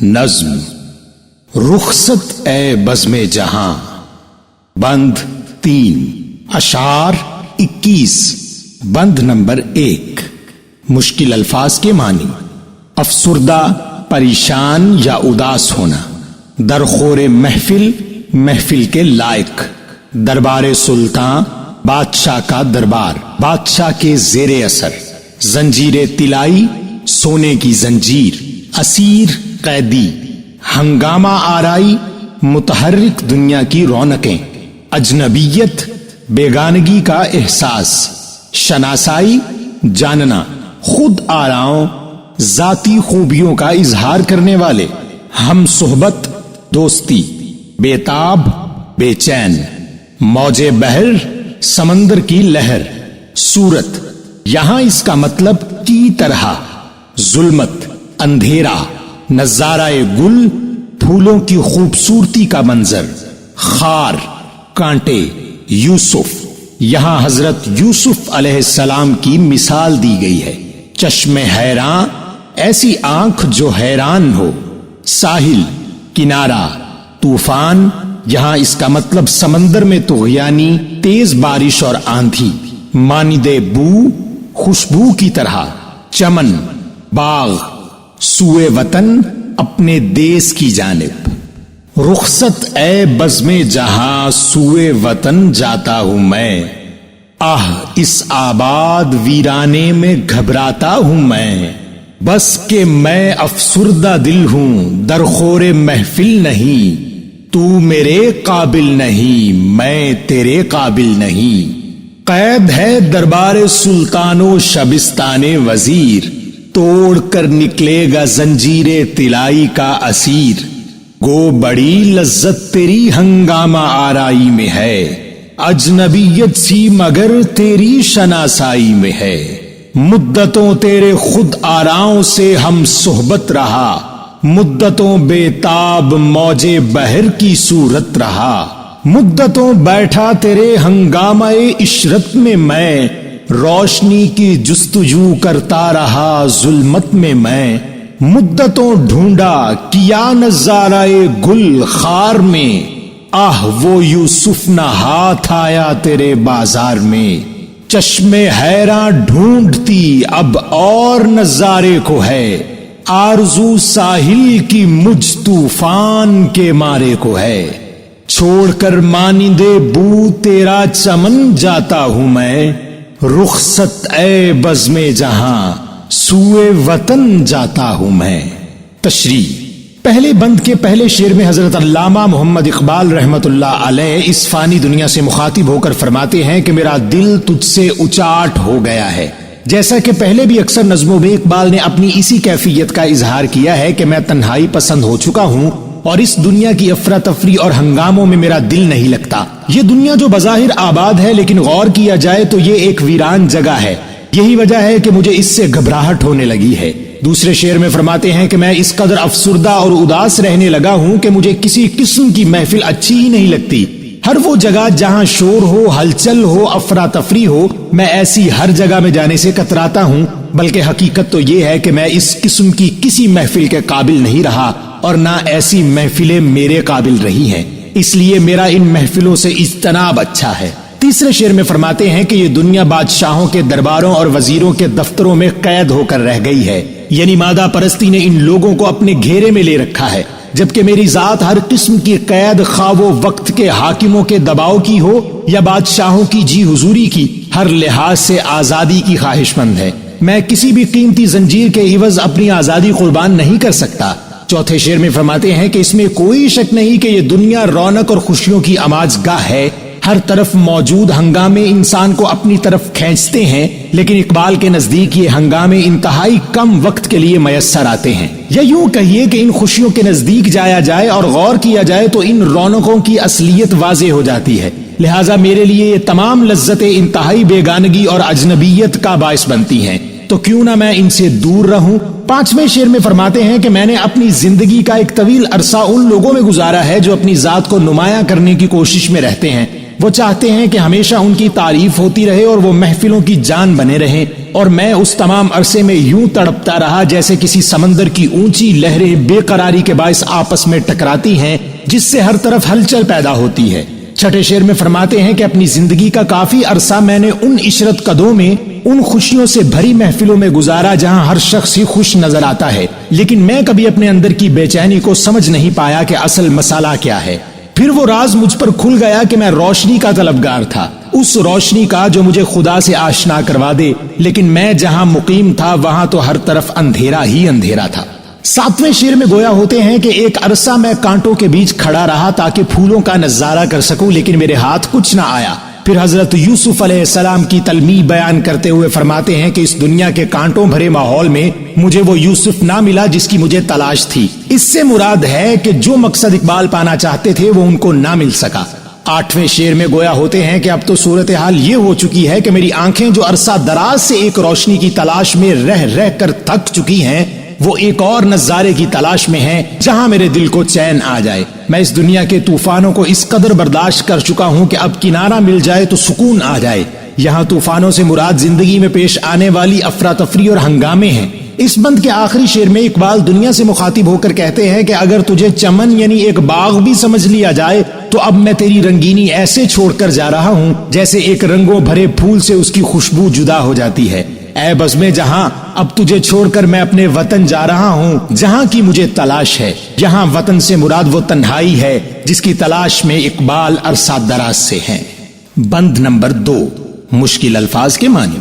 نظم رخصت اے بزم جہاں بند 3 اشعار 21 بند نمبر 1 مشکل الفاظ کے معنی افسردہ پریشان یا اداس ہونا درخور محفل محفل کے لائق دربار سلطان بادشاہ کا دربار بادشاہ کے زیر اثر زنجیر طلائی سونے کی زنجیر اسیر قیدی ہنگامہ آرائی متحرک دنیا کی رونقیں اجنبیت بیگانگی کا احساس شناسائی جاننا خود آراؤں ذاتی خوبیوں کا اظہار کرنے والے ہم صحبت دوستی بیتاب بے چین موج بحر سمندر کی لہر صورت یہاں اس کا مطلب کی طرح ظلمت اندھیرا نظارہ گل پھولوں کی خوبصورتی کا منظر خار کانٹے یوسف یہاں حضرت یوسف علیہ السلام کی مثال دی گئی ہے چشم حیران ایسی آنکھ جو حیران ہو ساحل کنارہ طوفان یہاں اس کا مطلب سمندر میں طغیانی تیز بارش اور آندھی مانند بو خوشبو کی طرح چمن باغ سوئے وطن اپنے دیس کی جانب رخصت اے بزم جہاں سوئے وطن جاتا ہوں میں اس آباد ویرانے میں گھبراتا ہوں میں بس کہ میں افسردہ دل ہوں درخور محفل نہیں تو میرے قابل نہیں میں تیرے قابل نہیں قید ہے دربار سلطان و شبستان وزیر توڑ کر نکلے گا زنجیر طلائی کا اسیر گو بڑی لذت تیری ہنگامہ آرائی میں ہے اجنبیت سی مگر تیری شناسائی میں ہے مدتوں تیرے خود آراؤں سے ہم صحبت رہا مدتوں بے تاب موج بحر کی صورت رہا مدتوں بیٹھا تیرے ہنگامہ عشرت میں روشنی کی جستجو کرتا رہا ظلمت میں مدتوں ڈھونڈا کیا نظارہ گل خار میں وہ یوسف نہ ہاتھ آیا تیرے بازار میں چشم حیران ڈھونڈتی اب اور نظارے کو ہے آرزو ساحل کی مجھ طوفان کے مارے کو ہے چھوڑ کر مانند بو تیرا چمن جاتا ہوں میں رخصت اے بزم جہاں سوئے وطن جاتا ہوں میں تشریح پہلے بند کے پہلے شعر میں حضرت علامہ محمد اقبال رحمت اللہ علیہ اس فانی دنیا سے مخاطب ہو کر فرماتے ہیں کہ میرا دل تجھ سے اچاٹ ہو گیا ہے جیسا کہ پہلے بھی اکثر نظموں میں اقبال نے اپنی اسی کیفیت کا اظہار کیا ہے کہ میں تنہائی پسند ہو چکا ہوں اور اس دنیا کی افراتفری اور ہنگاموں میں میرا دل نہیں لگتا یہ دنیا جو بظاہر آباد ہے لیکن غور کیا جائے تو یہ ایک ویران جگہ ہے یہی وجہ ہے کہ مجھے اس سے گھبراہٹ ہونے لگی ہے دوسرے شعر میں فرماتے ہیں کہ میں اس قدر افسردہ اور اداس رہنے لگا ہوں کہ مجھے کسی قسم کی محفل اچھی ہی نہیں لگتی ہر وہ جگہ جہاں شور ہو ہلچل ہو افراتفری ہو میں ایسی ہر جگہ میں جانے سے کتراتا ہوں بلکہ حقیقت تو یہ ہے کہ میں اس قسم کی کسی محفل کے قابل نہیں رہا اور نہ ایسی محفلیں میرے قابل رہی ہیں اس لیے میرا ان محفلوں سے اجتناب اچھا ہے تیسرے شعر میں فرماتے ہیں کہ یہ دنیا بادشاہوں کے درباروں اور وزیروں کے دفتروں میں قید ہو کر رہ گئی ہے یعنی مادہ پرستی نے ان لوگوں کو اپنے گھیرے میں لے رکھا ہے جبکہ میری ذات ہر قسم کی قید خواہ و وقت کے حاکموں کے دباؤ کی ہو یا بادشاہوں کی جی حضوری کی ہر لحاظ سے آزادی کی خواہش مند ہے میں کسی بھی قیمتی زنجیر کے عوض اپنی آزادی قربان نہیں کر سکتا چوتھے شعر میں فرماتے ہیں کہ اس میں کوئی شک نہیں کہ یہ دنیا رونق اور خوشیوں کی آماج گاہ ہے ہر طرف موجود ہنگامے انسان کو اپنی طرف کھینچتے ہیں لیکن اقبال کے نزدیک یہ ہنگامے انتہائی کم وقت کے لیے میسر آتے ہیں یا یوں کہیے کہ ان خوشیوں کے نزدیک جایا جائے اور غور کیا جائے تو ان رونقوں کی اصلیت واضح ہو جاتی ہے لہٰذا میرے لیے یہ تمام لذتیں انتہائی بیگانگی اور اجنبیت کا باعث بنتی ہیں تو کیوں نہ میں ان سے دور رہوں پانچویں شعر میں فرماتے ہیں کہ میں نے اپنی زندگی کا ایک طویل عرصہ ان لوگوں میں گزارا ہے جو اپنی ذات کو نمایاں کرنے کی کوشش میں رہتے ہیں وہ چاہتے ہیں کہ ہمیشہ ان کی تعریف ہوتی رہے اور وہ محفلوں کی جان بنے رہیں، اور میں اس تمام عرصے میں یوں تڑپتا رہا جیسے کسی سمندر کی اونچی لہریں بے قراری کے باعث آپس میں ٹکراتی ہیں، جس سے ہر طرف ہلچل پیدا ہوتی ہے۔ چھٹے شعر میں فرماتے ہیں کہ اپنی زندگی کا کافی عرصہ میں نے ان عشرت قدوں میں، ان خوشیوں سے بھری محفلوں میں گزارا جہاں ہر شخص ہی خوش نظر آتا ہے، لیکن میں کبھی اپنے اندر کی بے چینی کو سمجھ نہیں پایا کہ اصل مسئلہ کیا ہے۔ پھر وہ راز مجھ پر کھل گیا کہ میں روشنی کا طلبگار تھا، اس روشنی کا جو مجھے خدا سے آشنا کروا دے، لیکن میں جہاں مقیم تھا وہاں تو ہر طرف اندھیرا ہی اندھیرا تھا۔ 7ویں شعر میں گویا ہوتے ہیں کہ ایک عرصہ میں کانٹوں کے بیچ کھڑا رہا تاکہ پھولوں کا نظارہ کر سکوں، لیکن میرے ہاتھ کچھ نہ آیا۔ پھر حضرت یوسف علیہ السلام کی تلمیح بیان کرتے ہوئے فرماتے ہیں کہ اس دنیا کے کانٹوں بھرے ماحول میں مجھے وہ یوسف نہ ملا جس کی مجھے تلاش تھی۔ اس سے مراد ہے کہ جو مقصد اقبال پانا چاہتے تھے وہ ان کو نہ مل سکا۔ 8ویں شعر میں گویا ہوتے ہیں کہ اب تو صورتحال یہ ہو چکی ہے کہ میری آنکھیں جو عرصہ دراز سے ایک روشنی کی تلاش میں رہ رہ کر تھک چکی ہیں، وہ ایک اور نظارے کی تلاش میں ہیں جہاں میرے دل کو چین آ جائے۔ میں اس دنیا کے طوفانوں کو اس قدر برداشت کر چکا ہوں کہ اب کنارہ مل جائے تو سکون آ جائے۔ یہاں طوفانوں سے مراد زندگی میں پیش آنے والی افراتفری اور ہنگامے ہیں۔ اس بند کے آخری شعر میں اقبال دنیا سے مخاطب ہو کر کہتے ہیں کہ اگر تجھے چمن یعنی ایک باغ بھی سمجھ لیا جائے تو اب میں تیری رنگینی ایسے چھوڑ کر جا رہا ہوں جیسے ایک رنگوں بھرے پھول سے اس کی خوشبو جدا ہو جاتی ہے۔ اے بزم جہاں، اب تجھے چھوڑ کر میں اپنے وطن جا رہا ہوں جہاں کی مجھے تلاش ہے۔ یہاں وطن سے مراد وہ تنہائی ہے جس کی تلاش میں اقبال عرصہ دراز سے ہیں۔ بند نمبر 2، مشکل الفاظ کے معنی۔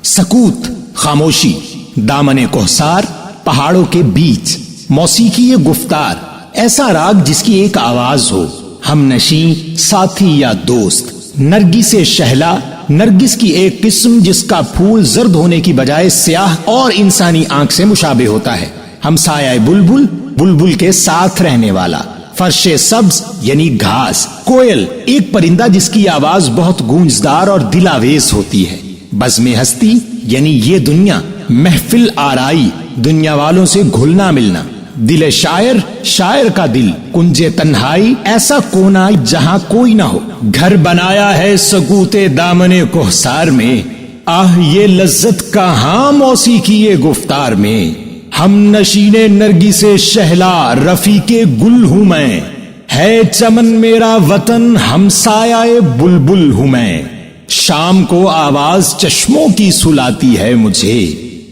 سکوت، خاموشی، دامن کوہسار، پہاڑوں کے بیچ، موسیقی گفتار، ایسا راگ جس کی ایک آواز ہو، ہم نشیں، ساتھی یا دوست، نرگس شہلا، نرگس کی ایک قسم جس کا پھول زرد ہونے کی بجائے سیاہ اور انسانی آنکھ سے مشابہ ہوتا ہے، ہمسایہ بلبل، بلبل کے ساتھ رہنے والا، فرش سبز یعنی گھاس، کوئل، ایک پرندہ جس کی آواز بہت گونجدار اور دل آویز ہوتی ہے، بزم ہستی یعنی یہ دنیا، محفل آرائی، دنیا والوں سے گھلنا ملنا، دل شاعر، شاعر کا دل، کنج تنہائی، ایسا کونا جہاں کوئی نہ ہو، گھر بنایا ہے سکوت دامن کوہسار میں، آہ یہ لذت کہاں موسیقی گفتار میں، ہم نشین نرگس شہلا، رفیق گل ہوں میں، ہے چمن میرا وطن، ہمسایہ بلبل ہوں میں، شام کو آواز چشموں کی سلاتی ہے مجھے،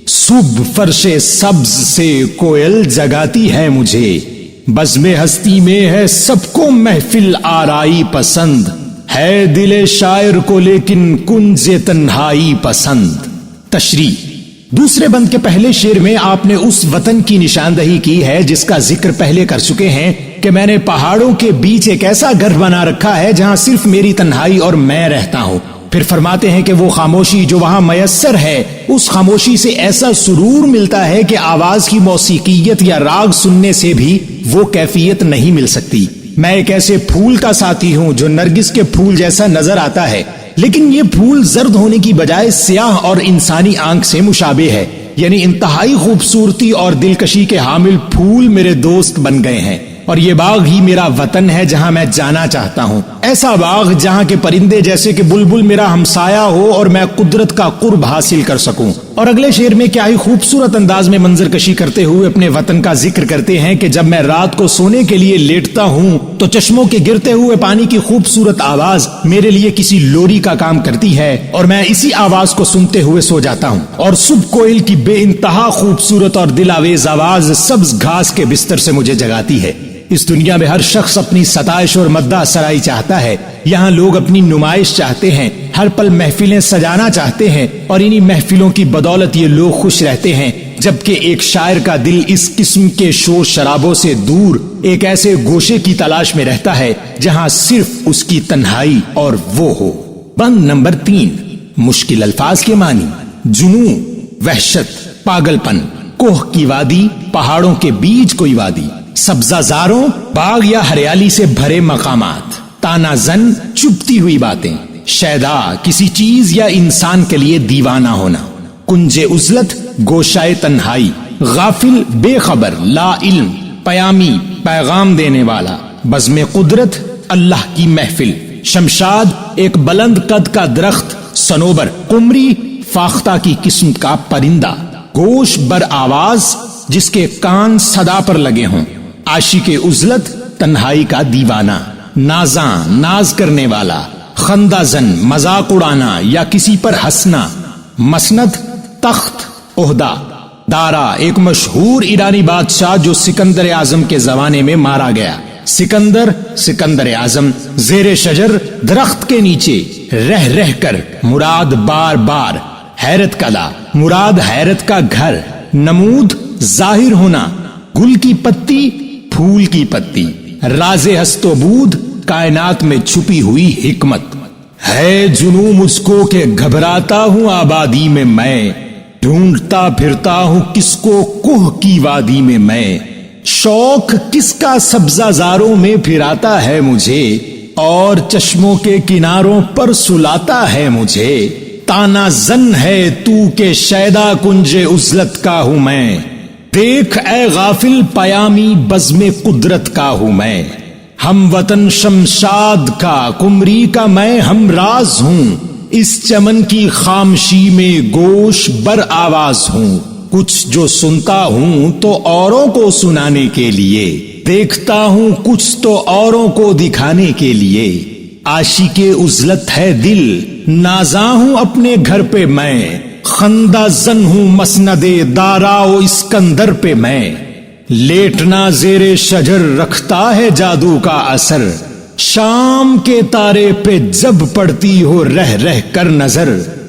صبح فرش سبز سے کوئل جگاتی ہے مجھے، بزم ہستی میں ہے سب کو محفل آرائی پسند، ہے دل شاعر کو لیکن کنج تنہائی پسند۔ تشریح۔ دوسرے بند کے پہلے شعر میں آپ نے اس وطن کی نشاندہی کی ہے جس کا ذکر پہلے کر چکے ہیں کہ میں نے پہاڑوں کے بیچ ایک ایسا گھر بنا رکھا ہے جہاں صرف میری تنہائی اور میں رہتا ہوں۔ پھر فرماتے ہیں کہ وہ خاموشی جو وہاں میسر ہے، اس خاموشی سے ایسا سرور ملتا ہے کہ آواز کی موسیقیت یا راگ سننے سے بھی وہ کیفیت نہیں مل سکتی۔ میں ایک ایسے پھول کا ساتھی ہوں جو نرگس کے پھول جیسا نظر آتا ہے، لیکن یہ پھول زرد ہونے کی بجائے سیاہ اور انسانی آنکھ سے مشابہ ہے، یعنی انتہائی خوبصورتی اور دلکشی کے حامل پھول میرے دوست بن گئے ہیں، اور یہ باغ ہی میرا وطن ہے جہاں میں جانا چاہتا ہوں، ایسا باغ جہاں کے پرندے جیسے کہ بلبل میرا ہمسایہ ہو اور میں قدرت کا قرب حاصل کر سکوں۔ اور اگلے شعر میں کیا ہی خوبصورت انداز میں منظر کشی کرتے ہوئے اپنے وطن کا ذکر کرتے ہیں کہ جب میں رات کو سونے کے لیے لیٹتا ہوں تو چشموں کے گرتے ہوئے پانی کی خوبصورت آواز میرے لیے کسی لوری کا کام کرتی ہے اور میں اسی آواز کو سنتے ہوئے سو جاتا ہوں، اور صبح کوئل کی بے انتہا خوبصورت اور دل آویز آواز سبز گھاس کے بستر سے مجھے جگاتی ہے۔ اس دنیا میں ہر شخص اپنی ستائش اور مدح سرائی چاہتا ہے، یہاں لوگ اپنی نمائش چاہتے ہیں، ہر پل محفلیں سجانا چاہتے ہیں، اور انہی محفلوں کی بدولت یہ لوگ خوش رہتے ہیں، جبکہ ایک شاعر کا دل اس قسم کے شور شرابوں سے دور ایک ایسے گوشے کی تلاش میں رہتا ہے جہاں صرف اس کی تنہائی اور وہ ہو۔ بند نمبر 3، مشکل الفاظ کے معنی۔ جنون، وحشت، پاگل پن، کوہ کی وادی، پہاڑوں کے بیچ کوئی وادی، سبزہ زاروں، باغ یا ہریالی سے بھرے مقامات، تانا زن، چپتی ہوئی باتیں، شیدا، کسی چیز یا انسان کے لیے دیوانہ ہونا، کنج عزلت، گوشائے تنہائی، غافل، بے خبر، لا علم، پیامی، پیغام دینے والا، بزم قدرت، اللہ کی محفل، شمشاد ایک بلند قد کا درخت، صنوبر قمری فاختہ کی قسم کا پرندہ، گوش بر آواز جس کے کان صدا پر لگے ہوں، عاشق عزلت تنہائی کا دیوانہ، نازاں ناز کرنے والا، خندہ زن مذاق اڑانا یا کسی پر ہنسنا، مسند تخت عہدہ، دارا ایک مشہور ایرانی بادشاہ جو سکندر اعظم کے زمانے میں مارا گیا، سکندر اعظم، زیر شجر درخت کے نیچے رہ رہ کر مراد بار بار، حیرت کلا مراد حیرت کا گھر، نمود ظاہر ہونا، گل کی پتی پھول کی پتی، راز ہست و بود کائنات میں چھپی ہوئی حکمت، ہے جنوں مجھ کو کہ گھبراتا ہوں آبادی میں ڈھونڈتا پھرتا ہوں کس کو کوہ کی وادی میں شوق کس کا سبزہ زاروں میں پھراتا ہے مجھے اور چشموں کے کناروں پر سلاتا ہے مجھے، تانا زن ہے تو کہ شیدا کنج عزلت کا ہوں میں، دیکھ اے غافل پیامی بزم قدرت کا ہوں میں، ہم وطن شمشاد کا قمری کا میں ہم راز ہوں، اس چمن کی خامشی میں گوش بر آواز ہوں، کچھ جو سنتا ہوں تو اوروں کو سنانے کے لیے، دیکھتا ہوں کچھ تو اوروں کو دکھانے کے لیے، عاشق عزلت ہے دل نازاں ہوں اپنے گھر پہ میں، خندہ زن ہوں مسند دارا و اسکندر پہ میں، لیٹنا زیر شجر رکھتا ہے جادو کا اثر، شام کے تارے پہ جب پڑتی ہو رہ رہ کر نظر،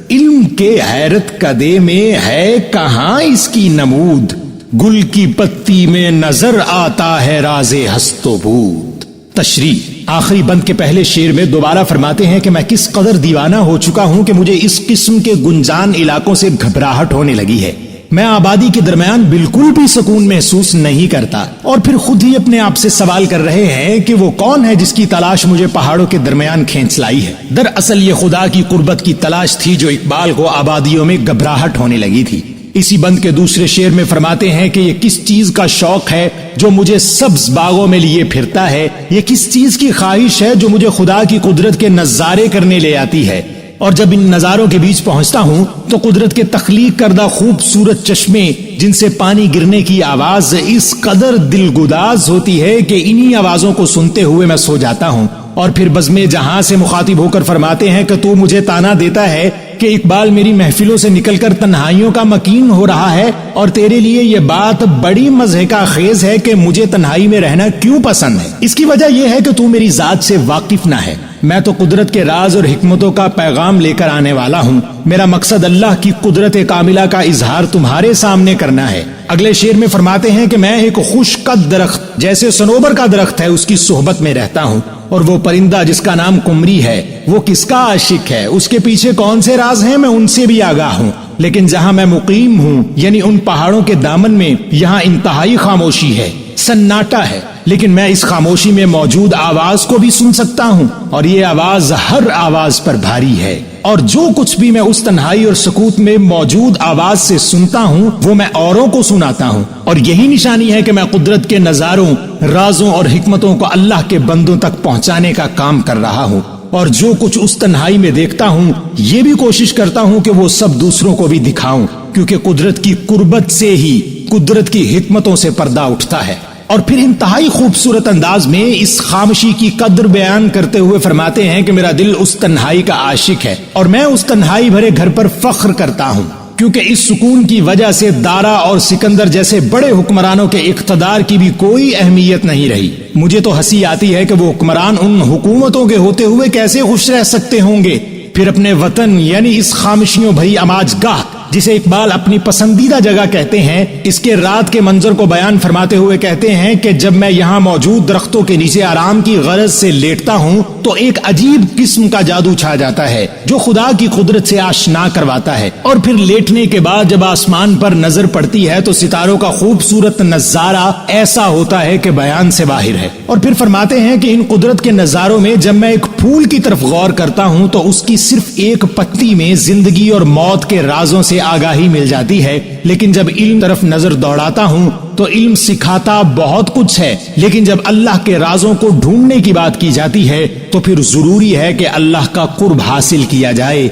علم کے حیرت کدے میں ہے کہاں اس کی نمود، گل کی پتی میں نظر آتا ہے راز ہست و بود۔ تشریح آخری بند کے پہلے شعر میں دوبارہ فرماتے ہیں کہ میں کس قدر دیوانہ ہو چکا ہوں کہ مجھے اس قسم کے گنجان علاقوں سے گھبراہٹ ہونے لگی ہے، میں آبادی کے درمیان بالکل بھی سکون محسوس نہیں کرتا، اور پھر خود ہی اپنے آپ سے سوال کر رہے ہیں کہ وہ کون ہے جس کی تلاش مجھے پہاڑوں کے درمیان کھینچ لائی ہے۔ دراصل یہ خدا کی قربت کی تلاش تھی جو اقبال کو آبادیوں میں گھبراہٹ ہونے لگی تھی۔ اسی بند کے دوسرے شعر میں فرماتے ہیں کہ یہ کس چیز کا شوق ہے جو مجھے سبز باغوں میں لیے پھرتا ہے، یہ کس چیز کی خواہش ہے جو مجھے خدا کی قدرت کے نظارے کرنے لے آتی ہے، اور جب ان نظاروں کے بیچ پہنچتا ہوں تو قدرت کے تخلیق کردہ خوبصورت چشمے جن سے پانی گرنے کی آواز اس قدر دلگداز ہوتی ہے کہ انہی آوازوں کو سنتے ہوئے میں سو جاتا ہوں، اور پھر بزم جہاں سے مخاطب ہو کر فرماتے ہیں کہ تو مجھے تانا دیتا ہے کہ اقبال میری محفلوں سے نکل کر تنہائیوں کا مکین ہو رہا ہے، اور تیرے لیے یہ بات بڑی مضحکہ خیز ہے کہ مجھے تنہائی میں رہنا کیوں پسند ہے۔ اس کی وجہ یہ ہے کہ تو میری ذات سے واقف نہ ہے، میں تو قدرت کے راز اور حکمتوں کا پیغام لے کر آنے والا ہوں، میرا مقصد اللہ کی قدرت کاملہ کا اظہار تمہارے سامنے کرنا ہے۔ اگلے شعر میں فرماتے ہیں کہ میں ایک خوش قد درخت جیسے صنوبر کا درخت ہے اس کی صحبت میں رہتا ہوں، اور وہ پرندہ جس کا نام قمری ہے وہ کس کا عاشق ہے، اس کے پیچھے کون سے راز ہیں، میں ان سے بھی آگاہ ہوں، لیکن جہاں میں مقیم ہوں یعنی ان پہاڑوں کے دامن میں، یہاں انتہائی خاموشی ہے، سناٹا ہے، لیکن میں اس خاموشی میں موجود آواز کو بھی سن سکتا ہوں، اور یہ آواز ہر آواز پر بھاری ہے، اور جو کچھ بھی میں اس تنہائی اور سکوت میں موجود آواز سے سنتا ہوں وہ میں اوروں کو سناتا ہوں، اور یہی نشانی ہے کہ میں قدرت کے نظاروں، رازوں اور حکمتوں کو اللہ کے بندوں تک پہنچانے کا کام کر رہا ہوں، اور جو کچھ اس تنہائی میں دیکھتا ہوں یہ بھی کوشش کرتا ہوں کہ وہ سب دوسروں کو بھی دکھاؤں، کیونکہ قدرت کی قربت سے ہی قدرت کی حکمتوں سے پردہ اٹھتا ہے۔ اور پھر انتہائی خوبصورت انداز میں اس خاموشی کی قدر بیان کرتے ہوئے فرماتے ہیں کہ میرا دل اس تنہائی کا عاشق ہے، اور میں اس تنہائی بھرے گھر پر فخر کرتا ہوں، کیونکہ اس سکون کی وجہ سے دارا اور سکندر جیسے بڑے حکمرانوں کے اقتدار کی بھی کوئی اہمیت نہیں رہی۔ مجھے تو ہنسی آتی ہے کہ وہ حکمران ان حکومتوں کے ہوتے ہوئے کیسے خوش رہ سکتے ہوں گے، پھر اپنے وطن یعنی اس خاموشیوں بھری اماج گاہ جسے اقبال اپنی پسندیدہ جگہ کہتے ہیں، اس کے رات کے منظر کو بیان فرماتے ہوئے کہتے ہیں کہ جب میں یہاں موجود درختوں کے نیچے آرام کی غرض سے لیٹتا ہوں تو ایک عجیب قسم کا جادو چھا جاتا ہے جو خدا کی قدرت سے آشنا کرواتا ہے، اور پھر لیٹنے کے بعد جب آسمان پر نظر پڑتی ہے تو ستاروں کا خوبصورت نظارہ ایسا ہوتا ہے کہ بیان سے باہر ہے۔ اور پھر فرماتے ہیں کہ ان قدرت کے نظاروں میں جب میں ایک پھول کی طرف غور کرتا ہوں تو اس کی صرف ایک پتی میں زندگی اور موت کے رازوں سے آگاہی مل جاتی ہے، لیکن جب علم طرف نظر دوڑاتا ہوں تو علم سکھاتا بہت کچھ ہے، لیکن جب اللہ کے رازوں کو ڈھونڈنے کی بات کی جاتی ہے تو پھر ضروری ہے کہ اللہ کا قرب حاصل کیا جائے۔